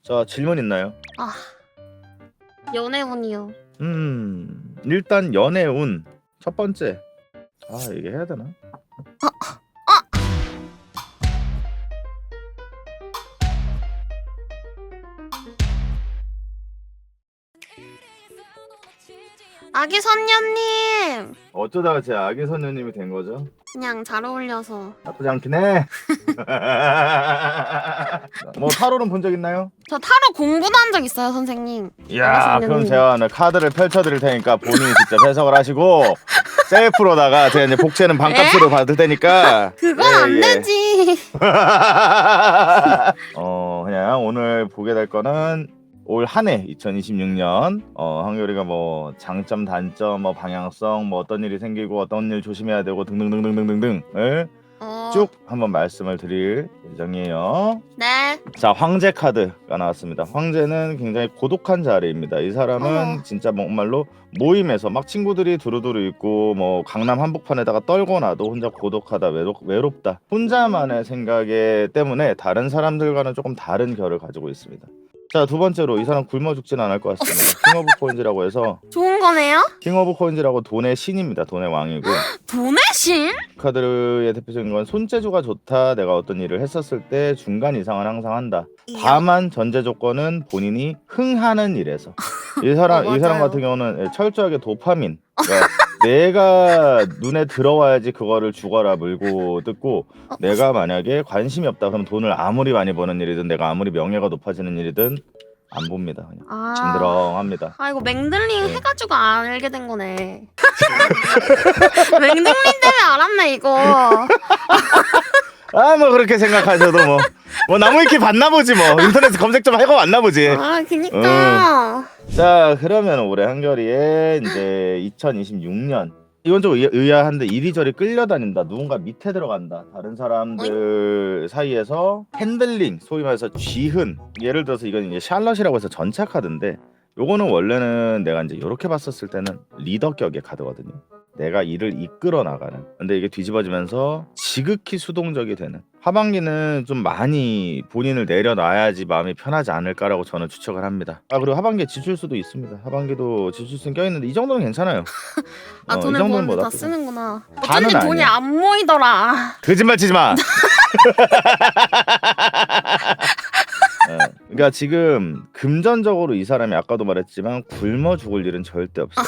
자, 질문 있나요? 아, 연애운이요. 일단 연애운 첫 번째. 아, 이게 해야 되나? 아기 선녀님! 어쩌다가 제 아기 선녀님이 된 거죠? 그냥 잘 어울려서. 나쁘지 않긴 해. 뭐 타로는 본 적 있나요? 저 타로 공부도 한 적 있어요, 선생님. 이야, 아기 그럼 선녀님. 제가 오늘 카드를 펼쳐드릴 테니까 본인이 직접 해석을 하시고 셀프로다가 제가 이제 복채는 반값으로 받을 테니까 그건 예, 안 예. 되지. 그냥 오늘 보게 될 거는 올 한 해 2026년 한결이가 뭐 장점 단점 뭐 방향성 뭐 어떤 일이 생기고 어떤 일 조심해야 되고 등등등등등등을 쭉 한번 말씀을 드릴 예정이에요. 네. 자, 황제 카드가 나왔습니다. 황제는 굉장히 고독한 자리입니다. 이 사람은 진짜 정말로 모임에서 막 친구들이 두루두루 있고 뭐 강남 한복판에다가 떨고 나도 혼자 고독하다 외롭다 혼자만의 생각에 때문에 다른 사람들과는 조금 다른 결을 가지고 있습니다. 자, 두 번째로 이 사람 굶어 죽지는 않을 것 같습니다. 킹 오브 코인즈라고 해서 좋은 거네요? 킹 오브 코인즈라고 돈의 신입니다. 돈의 왕이고 돈의 신? 카드의 대표적인 건 손재주가 좋다. 내가 어떤 일을 했었을 때 중간 이상은 항상 한다. 다만 전제 조건은 본인이 흥하는 일에서 이 사람 같은 경우는 철저하게 도파민. 그러니까 내가 눈에 들어와야지 그거를 죽어라 물고 뜯고 내가 만약에 관심이 없다 그러면 돈을 아무리 많이 버는 일이든 내가 아무리 명예가 높아지는 일이든 안 봅니다. 그냥 짐드렁합니다. 아, 이거 맹들링 네. 해가지고 알게 된 거네. 맹들링 때문에 알았네 이거. 아, 뭐 그렇게 생각하셔도 뭐 나무위키 봤나 보지 뭐. 인터넷 검색 좀 하고 왔나 보지. 아, 그니까. 자, 그러면 올해 한결이의 이제 2026년 이건 좀 의아한데 이리저리 끌려다닌다. 누군가 밑에 들어간다. 다른 사람들 사이에서 핸들링, 소위 말해서 쥐흔. 예를 들어서 이건 이제 샬럿이라고 해서 전차 카드인데 요거는 원래는 내가 이제 이렇게 봤었을 때는 리더격의 카드거든요. 내가 일을 이끌어 나가는. 근데 이게 뒤집어지면서 지극히 수동적이 되는. 하반기는 좀 많이 본인을 내려놔야지 마음이 편하지 않을까라고 저는 추측을 합니다. 아, 그리고 하반기에 지출 수도 있습니다. 하반기도 지출수는 껴있는데 이 정도는 괜찮아요. 아, 이 돈을 정도는 버는데 다 나쁘지 않아. 쓰는구나. 다는 어쩐지 돈이 아니야. 안 모이더라. 거짓말 치지 마. 그러니까 지금 금전적으로 이 사람이 아까도 말했지만 굶어 죽을 일은 절대 없어요.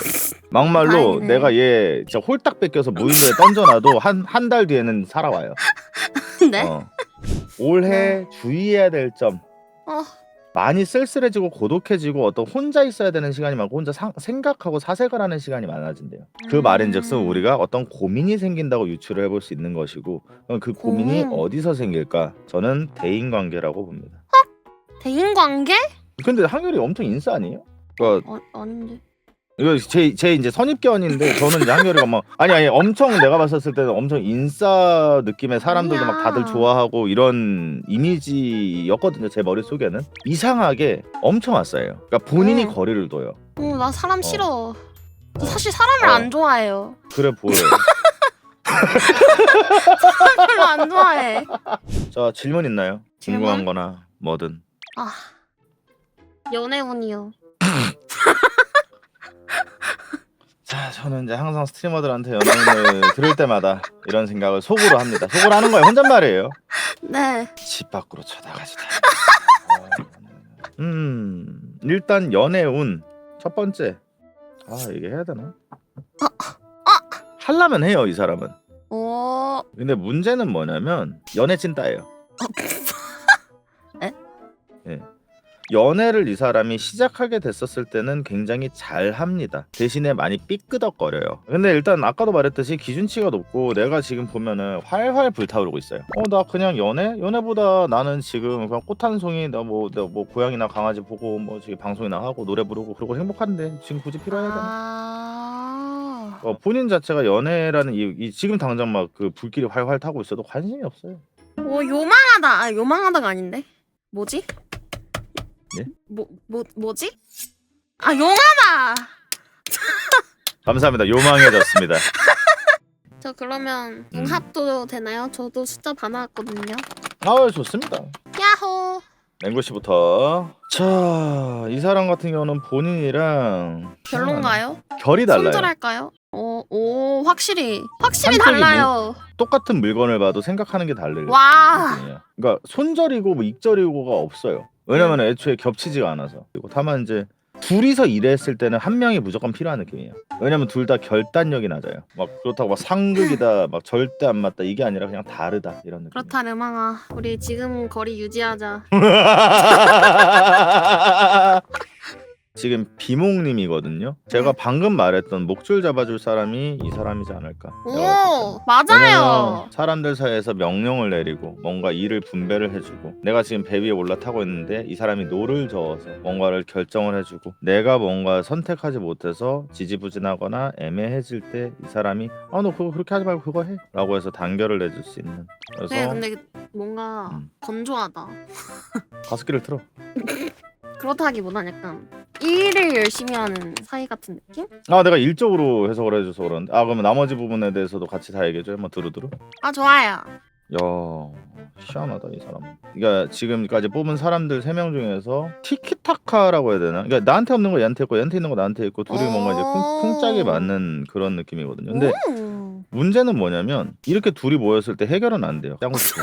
막말로 다행이네. 내가 얘 진짜 홀딱 뺏겨서 무인도에 던져놔도 한 달 뒤에는 살아와요. 네? 올해 주의해야 될 점. 어. 많이 쓸쓸해지고 고독해지고 어떤 혼자 있어야 되는 시간이 많고 혼자 생각하고 사색을 하는 시간이 많아진대요. 그 말인즉슨 우리가 어떤 고민이 생긴다고 유추를 해볼 수 있는 것이고 그 고민이 어디서 생길까? 저는 대인관계라고 봅니다. 대인관계? 근데 한결이 엄청 인싸 아니에요? 그러니까 아닌데. 이거 제 이제 선입견인데 저는 이제 한결이가 막 아니 엄청 내가 봤었을 때는 엄청 인싸 느낌의 사람들도 아니야. 막 다들 좋아하고 이런 이미지였거든요. 제 머릿속에는 이상하게 엄청 왔어요. 그러니까 본인이 거리를 둬요. 나 사람 싫어. 저 사실 사람을 안 좋아해요. 그래 보여. 별로 안 좋아해. 자, 질문 있나요? 질문? 궁금한 거나 뭐든. 아, 연애운이요. 자, 저는 이제 항상 스트리머들한테 연예인을 들을 때마다 이런 생각을 속으로 합니다. 속으로 하는 거예요. 혼잣말이에요. 네. 집 밖으로 쳐나가지다. 일단 연애운 첫 번째. 아, 이게 해야 되나? 하려면 해요, 이 사람은. 근데 문제는 뭐냐면 연애 찐따예요. 에? 예. 연애를 이 사람이 시작하게 됐었을 때는 굉장히 잘 합니다. 대신에 많이 삐끄덕거려요. 근데 일단 아까도 말했듯이 기준치가 높고 내가 지금 보면은 활활 불타오르고 있어요. 나 그냥 연애보다 나는 지금 그냥 꽃 한 송이 나 뭐 고양이나 강아지 보고 뭐 지금 방송이나 하고 노래 부르고 그러고 행복한데 지금 굳이 필요해야 되나? 본인 자체가 연애라는 이 지금 당장 막 그 불길이 활활 타고 있어도 관심이 없어요. 요망하다. 요망하다가 아닌데. 뭐지? 예? 뭐지? 아, 용하다. 감사합니다. 요망해졌습니다. 저 그러면 융합도 되나요? 저도 숫자 반 나왔거든요. 아, 좋습니다. 야호. 맹구 씨부터. 자, 이 사람 같은 경우는 본인이랑 별론가요? 결이 달라요. 손절할까요? 오 확실히 한쪽이 달라요. 똑같은 물건을 봐도 생각하는 게 다르거든요. 와. 그러니까 손절이고 뭐 익절이고가 없어요. 왜냐면 애초에 겹치지가 않아서. 그리고 다만 이제 둘이서 일했을 때는 한 명이 무조건 필요한 느낌이에요. 왜냐면 둘 다 결단력이 낮아요. 막 그렇다고 막 상극이다, 막 절대 안 맞다 이게 아니라 그냥 다르다 이런 느낌. 그렇다 르망아. 우리 지금 거리 유지하자. 지금 비몽님이거든요. 제가 방금 말했던 목줄 잡아줄 사람이 이 사람이지 않을까. 오 맞아요. 왜냐면 사람들 사이에서 명령을 내리고 뭔가 일을 분배를 해주고 내가 지금 배 위에 올라타고 있는데 이 사람이 노를 저어서 뭔가를 결정을 해주고 내가 뭔가 선택하지 못해서 지지부진하거나 애매해질 때 이 사람이 너 그거 그렇게 하지 말고 그거 해 라고 해서 단결을 내줄 수 있는. 그래서 네 근데 뭔가 건조하다. 가습기를 틀어. 그렇다기보단 약간 일을 열심히 하는 사이 같은 느낌? 내가 일적으로 해석을 해줘서 그런데 그러면 나머지 부분에 대해서도 같이 다 얘기해줘요. 뭐 두루두루. 아 좋아요. 야 희한하다 이 사람. 그러니까 지금까지 뽑은 사람들 3명 중에서 티키타카라고 해야 되나? 그러니까 나한테 없는 거 얘한테 있고 얘한테 있는 거 나한테 있고 둘이 뭔가 이제 쿵짝이 맞는 그런 느낌이거든요. 근데 문제는 뭐냐면 이렇게 둘이 모였을 때 해결은 안 돼요. 짱구 씨.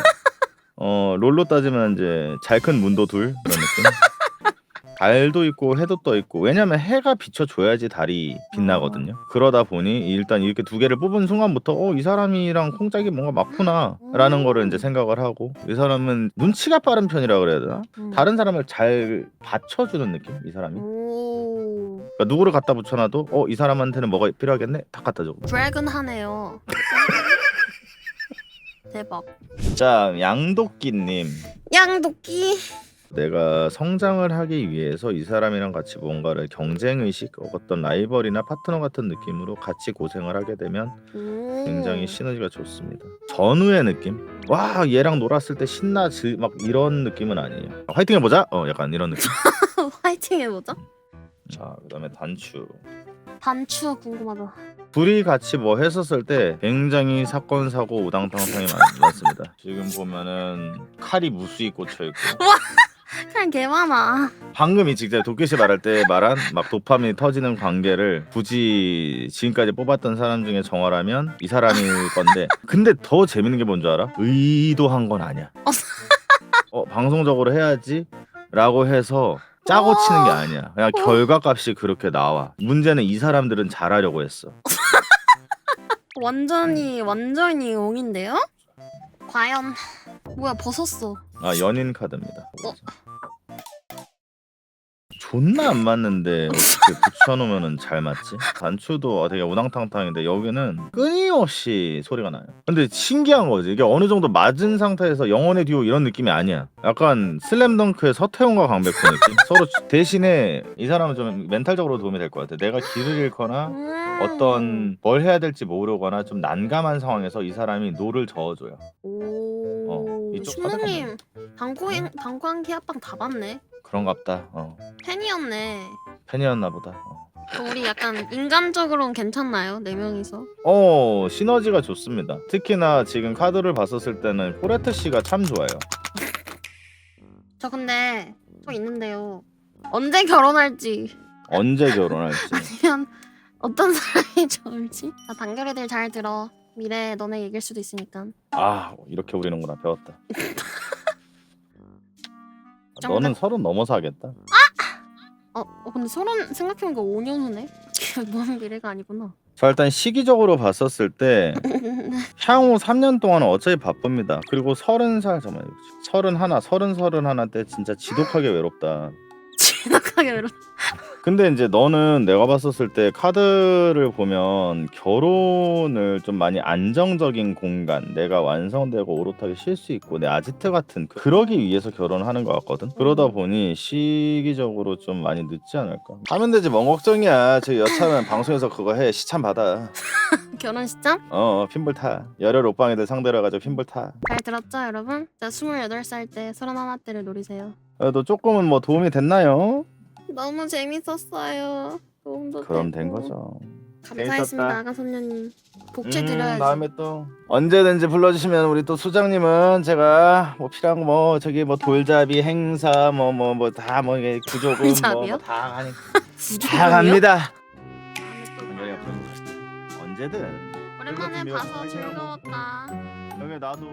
롤로 따지면 이제 잘 큰 문도 둘 그런 느낌. 달도 있고 해도 떠 있고. 왜냐면 해가 비춰줘야지 달이 빛나거든요. 그러다 보니 일단 이렇게 두 개를 뽑은 순간부터 이 사람이랑 콩짝이 뭔가 맞구나 라는 거를 이제 생각을 하고, 이 사람은 눈치가 빠른 편이라 그래야 되나? 다른 사람을 잘 받쳐주는 느낌 이 사람이. 그러니까 누구를 갖다 붙여놔도 이 사람한테는 뭐가 필요하겠네 딱 갖다 줘. 드래곤 하네요. 대박. 자, 양도끼님. 양도끼. 내가 성장을 하기 위해서 이 사람이랑 같이 뭔가를 경쟁의식, 어떤 라이벌이나 파트너 같은 느낌으로 같이 고생을 하게 되면 굉장히 시너지가 좋습니다. 전우의 느낌? 와 얘랑 놀았을 때 신나 막 이런 느낌은 아니에요. 화이팅 해보자? 약간 이런 느낌. 화이팅 해보자. 자, 그 다음에 단추. 단추 궁금하다. 둘이 같이 뭐 했었을 때 굉장히 사건 사고 우당탕탕이 많습니다. 지금 보면은 칼이 무수히 꽂혀있고 그냥 개 많아. 방금 이 직전에 도끼씨 말할 때 말한 막 도파민이 터지는 관계를 굳이 지금까지 뽑았던 사람 중에 정하라면 이 사람일 건데, 근데 더 재밌는 게 뭔 줄 알아? 의도한 건 아니야. 방송적으로 해야지 라고 해서 짜고 치는 게 아니야. 그냥 결과값이 그렇게 나와. 문제는 이 사람들은 잘하려고 했어. 완전히 옹인데요? 과연 뭐야 벗었어. 연인 카드입니다. 존나 안 맞는데 어떻게 붙여놓으면 잘 맞지? 단추도 되게 우당탕탕인데 여기는 끊임없이 소리가 나요. 근데 신기한 거지. 이게 어느 정도 맞은 상태에서 영혼의 듀오 이런 느낌이 아니야. 약간 슬램덩크의 서태웅과 강백호 느낌? 서로 대신에 이 사람은 좀 멘탈적으로 도움이 될 것 같아. 내가 길을 잃거나 어떤 뭘 해야 될지 모르거나 좀 난감한 상황에서 이 사람이 노를 저어줘요. 이쪽 신우님 당구한기 합방 다 봤네. 그런갑다. 팬이었네. 팬이었나 보다. 우리 약간 인간적으로는 괜찮나요? 4명이서? 시너지가 좋습니다. 특히나 지금 카드를 봤었을 때는 포레트 씨가 참 좋아요. 저 근데 또 있는데요. 언제 결혼할지 언제 결혼할지. 아니면 어떤 사람이 좋을지. 자, 단결이들 잘 들어. 미래에 너네 얘기일 수도 있으니까. 이렇게 우리는구나. 배웠다. 너는 30 넘어서 하겠다. 근데 30 생각해보니까 5년 후네? 먼 미래가 아니구나. 자, 일단 시기적으로 봤었을 때 향후 3년 동안은 어차피 바쁩니다. 그리고 30살, 31 때 진짜 지독하게 외롭다. 지독하게 외롭다. 근데 이제 너는 내가 봤었을 때 카드를 보면 결혼을 좀 많이 안정적인 공간, 내가 완성되고 오롯하게 쉴 수 있고 내 아지트 같은 그러기 위해서 결혼하는 것 같거든. 그러다 보니 시기적으로 좀 많이 늦지 않을까. 하면 되지 뭔 걱정이야. 저 여차는 방송에서 그거 해. 시참 받아. 결혼 시점? 핀볼 타. 열혈 오빵이들 상대로 해가지고 핀볼 타. 잘 들었죠 여러분? 자 28살 때 31대를 노리세요. 그래도 조금은 뭐 도움이 됐나요? 너무 재밌었어요. 도움도 그럼 되고. 된 거죠. 감사했습니다 재밌었다. 아가선녀님. 복채 드려야지. 다음에 또 언제든지 불러주시면 우리 또 수장님은 제가 뭐 필요한 거 뭐 저기 뭐 돌잡이 행사 뭐 다 뭐 이게 구조금 돌잡이요? 뭐다 하니 구조금이요? 다 갑니다. 다음에 또 한결이 봐요. 앞으로 언제든 오랜만에 즐겁게 봐서 미워서 즐거웠다. 여기 나도